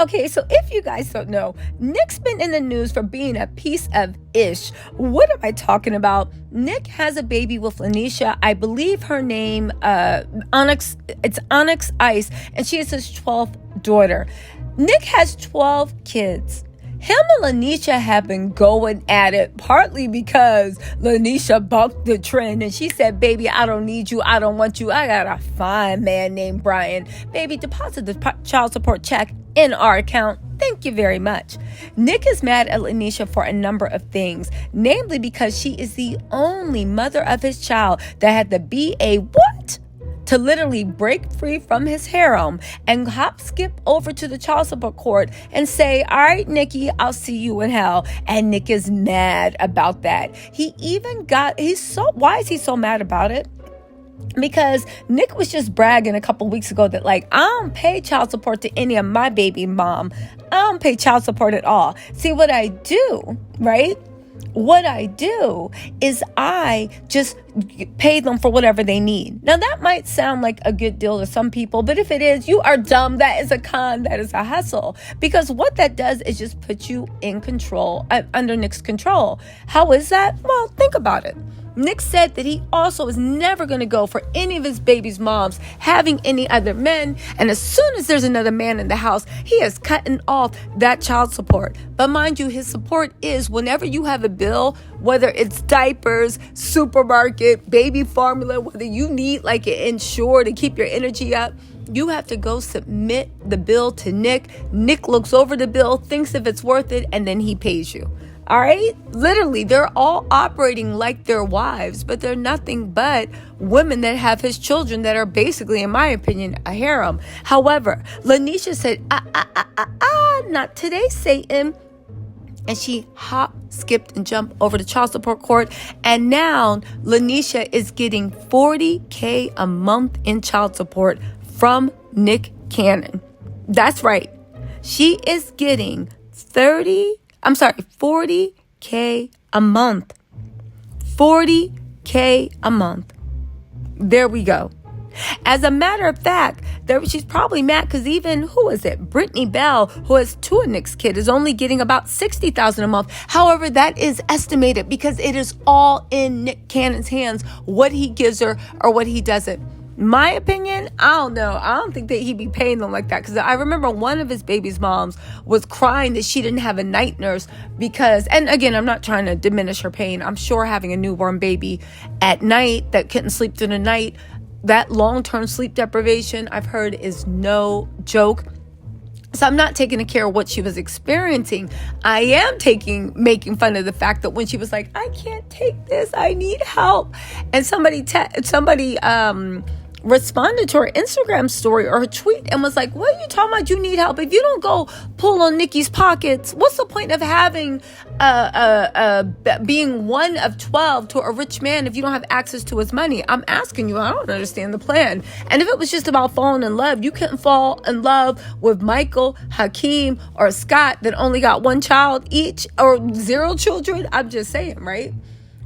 Okay, so if you guys don't know, Nick's been in the news for being a piece of ish. What am I talking about? Nick has a baby with LaNisha. I believe her name, Onyx. It's Onyx Ice, and she is his 12th daughter. Nick has 12 kids. Him and LaNisha have been going at it, partly because LaNisha bucked the trend and she said, baby, I don't need you. I don't want you. I got a fine man named Brian. Baby, deposit the child support check in our account. Thank you very much. Nick is mad at LaNisha for a number of things, namely because she is the only mother of his child that had to be a what? To literally break free from his harem and skip over to the child support court and say, all right, Nikki, I'll see you in hell. And Nick is mad about that. Why is he so mad about it? Because Nick was just bragging a couple weeks ago that I don't pay child support to any of my baby mom. I don't pay child support at all. See, what I do, right? What I do is I just pay them for whatever they need. Now, that might sound like a good deal to some people, but if it is, you are dumb. That is a con. That is a hustle. Because what that does is just put you in control, under Nick's control. How is that? Well, think about it. Nick said that he also is never going to go for any of his baby's moms having any other men. And as soon as there's another man in the house, he is cutting off that child support. But mind you, his support is whenever you have a bill, whether it's diapers, supermarket, baby formula, whether you need an Ensure to keep your energy up, you have to go submit the bill to Nick. Nick looks over the bill, thinks if it's worth it, and then he pays you. All right? Literally, they're all operating like their wives, but they're nothing but women that have his children that are basically, in my opinion, a harem. However, LaNisha said, not today, Satan. And she skipped, and jumped over to child support court. And now LaNisha is getting $40,000 a month in child support from Nick Cannon. That's right. She is getting $40,000 a month. $40,000 a month. There we go. As a matter of fact, she's probably mad because even, Brittany Bell, who has 2 of Nick's kids, is only getting about $60,000 a month. However, that is estimated because it is all in Nick Cannon's hands, what he gives her or what he doesn't. My opinion, I don't know. I don't think that he'd be paying them like that. Because I remember one of his baby's moms was crying that she didn't have a night nurse because, and again, I'm not trying to diminish her pain. I'm sure having a newborn baby at night that couldn't sleep through the night, that long-term sleep deprivation, I've heard, is no joke. So I'm not taking care of what she was experiencing. I am making fun of the fact that when she was like, I can't take this, I need help. And somebody responded to her Instagram story or her tweet and was like, what are you talking about? You need help. If you don't go pull on Nikki's pockets, what's the point of having being one of 12 to a rich man if you don't have access to his money? I'm asking you, I don't understand the plan. And if it was just about falling in love, you couldn't fall in love with Michael, Hakeem, or Scott that only got 1 child each or 0 children. I'm just saying, right?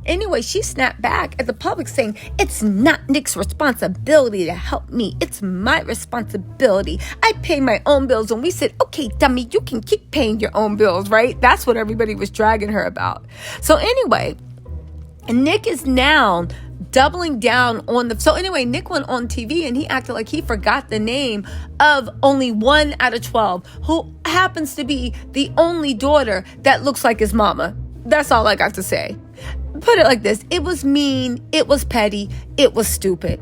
Anyway, she snapped back at the public saying, it's not Nick's responsibility to help me. It's my responsibility. I pay my own bills. And we said, okay, dummy, you can keep paying your own bills, right? That's what everybody was dragging her about. So anyway, Nick is now doubling down on Nick went on TV and he acted like he forgot the name of only 1 out of 12 who happens to be the only daughter that looks like his mama. That's all I got to say. Put it like this. It was mean. It was petty. It was stupid.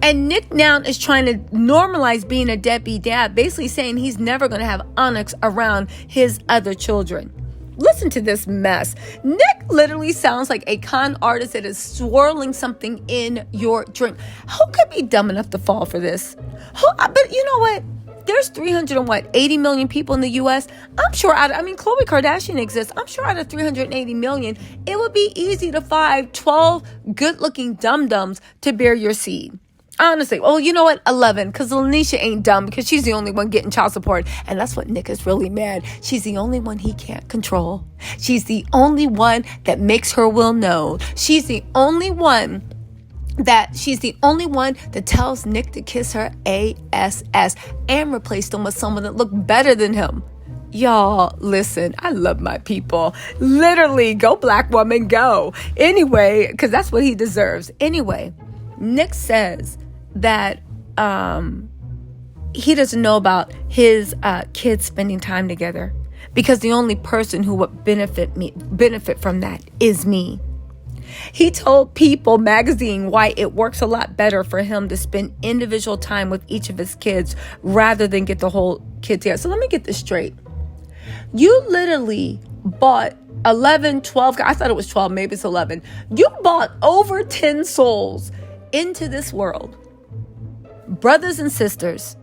And Nick now is trying to normalize being a deadbeat dad, basically saying he's never going to have Onyx around his other children. Listen to this mess. Nick literally sounds like a con artist that is swirling something in your drink. Who could be dumb enough to fall for this? But you know what? There's 380 million people in the U.S. I'm sure Khloe Kardashian exists. I'm sure out of 380 million, it would be easy to find 12 good-looking dum-dums to bear your seed. Honestly, well, you know what? 11, because LaNisha ain't dumb because she's the only one getting child support. And that's what Nick is really mad. She's the only one he can't control. She's the only one that makes her will known. She's the only one that tells Nick to kiss her ASS and replace him with someone that looked better than him. Y'all, listen, I love my people. Literally, go black woman, go. Anyway, because that's what he deserves. Anyway, Nick says that he doesn't know about his kids spending time together because the only person who would benefit from that is me. He told People magazine why it works a lot better for him to spend individual time with each of his kids rather than get the whole kid together. So let me get this straight. You literally bought 11, 12, I thought it was 12, maybe it's 11. You bought over 10 souls into this world, brothers and sisters.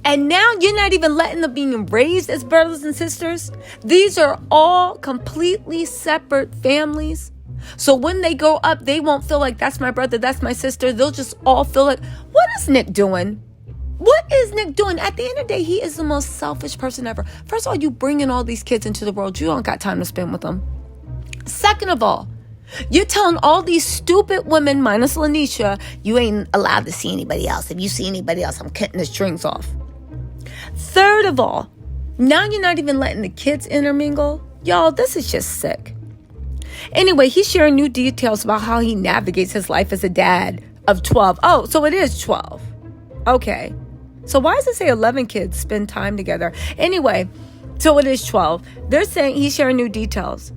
And now you're not even letting them being raised as brothers and sisters. These are all completely separate families. So when they grow up, they won't feel like that's my brother, that's my sister. They'll just all feel like, what is Nick doing? What is Nick doing? At the end of the day, he is the most selfish person ever. First of all, you bringing all these kids into the world. You don't got time to spend with them. Second of all, you're telling all these stupid women, minus LaNisha, you ain't allowed to see anybody else. If you see anybody else, I'm cutting the strings off. Third of all, now you're not even letting the kids intermingle. Y'all, this is just sick. Anyway, he's sharing new details about how he navigates his life as a dad of 12. Oh, so it is 12. Okay. So why does it say 11 kids spend time together? Anyway, so it is 12. They're saying he's sharing new details.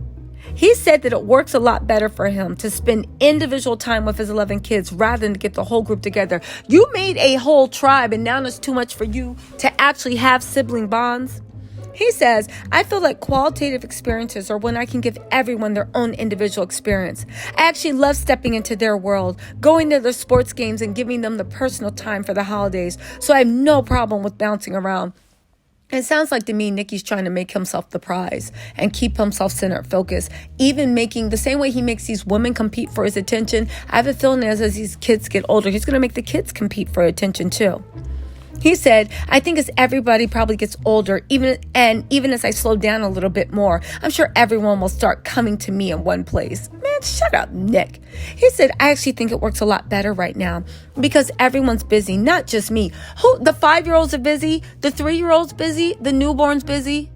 He said that it works a lot better for him to spend individual time with his 11 kids rather than to get the whole group together. You made a whole tribe and now it's too much for you to actually have sibling bonds. He says, I feel like qualitative experiences are when I can give everyone their own individual experience. I actually love stepping into their world, going to their sports games and giving them the personal time for the holidays. So I have no problem with bouncing around. It sounds like to me, Nicky's trying to make himself the prize and keep himself centered, focused, even making the same way he makes these women compete for his attention. I have a feeling as these kids get older, he's going to make the kids compete for attention too. He said, I think as everybody probably gets older, even as I slow down a little bit more, I'm sure everyone will start coming to me in one place. Man, shut up, Nick. He said, I actually think it works a lot better right now because everyone's busy, not just me. The 5-year-olds are busy, the 3-year-olds busy, the newborns busy.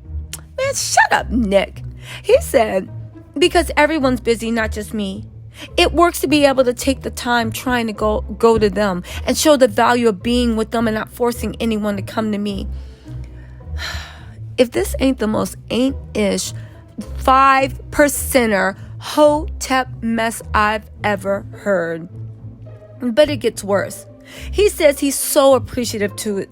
Man, shut up, Nick. He said, because everyone's busy, not just me. It works to be able to take the time trying to go to them and show the value of being with them and not forcing anyone to come to me. If this ain't the most ain't-ish 5%er hotep mess I've ever heard. But it gets worse. He says he's so appreciative to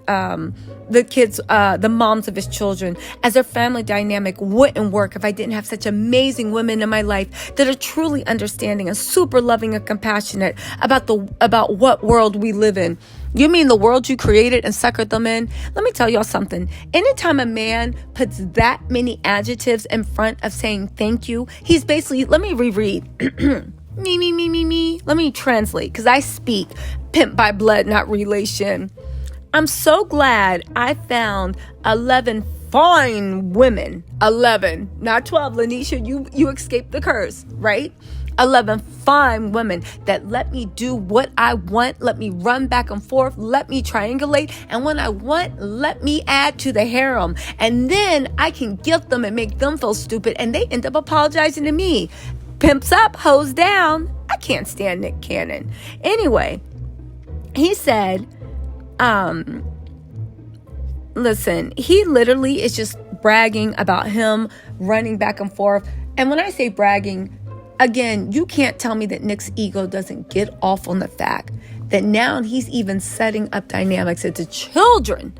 the kids, the moms of his children, as their family dynamic wouldn't work if I didn't have such amazing women in my life that are truly understanding and super loving and compassionate about what world we live in. You mean the world you created and suckered them in? Let me tell y'all something. Anytime a man puts that many adjectives in front of saying thank you, he's basically, let me reread. Me. Let me translate, because I speak pimp by blood, not relation. I'm so glad I found 11 fine women. 11, not 12. LaNisha, you escaped the curse, right? 11 fine women that let me do what I want, let me run back and forth, let me triangulate, and when I want, let me add to the harem. And then I can guilt them and make them feel stupid, and they end up apologizing to me. Pimps up, hoes down. I can't stand Nick Cannon. Anyway, he said, listen, he literally is just bragging about him running back and forth. And when I say bragging, again, you can't tell me that Nick's ego doesn't get off on the fact that now he's even setting up dynamics that the children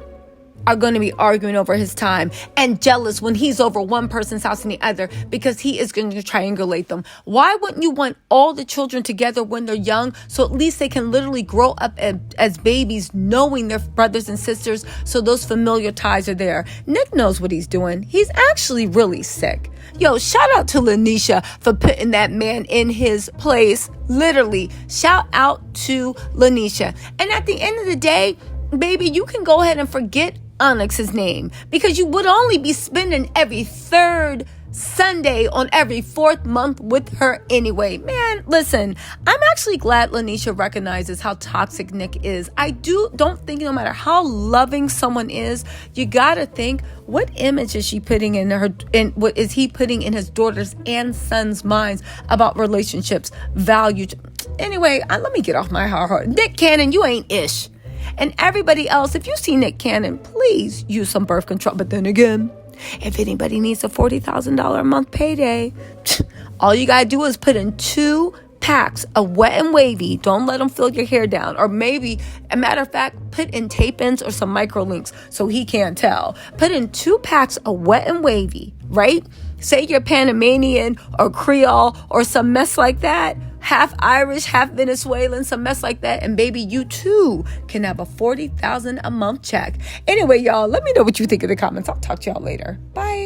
are going to be arguing over his time and jealous when he's over one person's house and the other because he is going to triangulate them. Why wouldn't you want all the children together when they're young so at least they can literally grow up as babies knowing their brothers and sisters so those familiar ties are there? Nick knows what he's doing. He's actually really sick. Yo, shout out to LaNisha for putting that man in his place. Literally, shout out to LaNisha. And at the end of the day, baby, you can go ahead and forget Onyx's name, because you would only be spending every third Sunday on every fourth month with her anyway. Man, listen, I'm actually glad LaNisha recognizes how toxic Nick is. I don't think no matter how loving someone is, you gotta think, what image is she putting what is he putting in his daughters and sons' minds about relationships, value? Anyway, let me get off my heart. Nick Cannon, you ain't ish. And everybody else, if you see Nick Cannon, please use some birth control. But then again, if anybody needs a $40,000 a month payday, all you gotta do is put in 2 packs of Wet and Wavy. Don't let them fill your hair down. Or maybe, a matter of fact, put in tape-ins or some micro links so he can't tell. Put in 2 packs of Wet and Wavy, right? Say you're Panamanian or Creole or some mess like that. Half Irish, half Venezuelan, some mess like that. And baby, you too can have a $40,000 a month check. Anyway, y'all, let me know what you think in the comments. I'll talk to y'all later. Bye.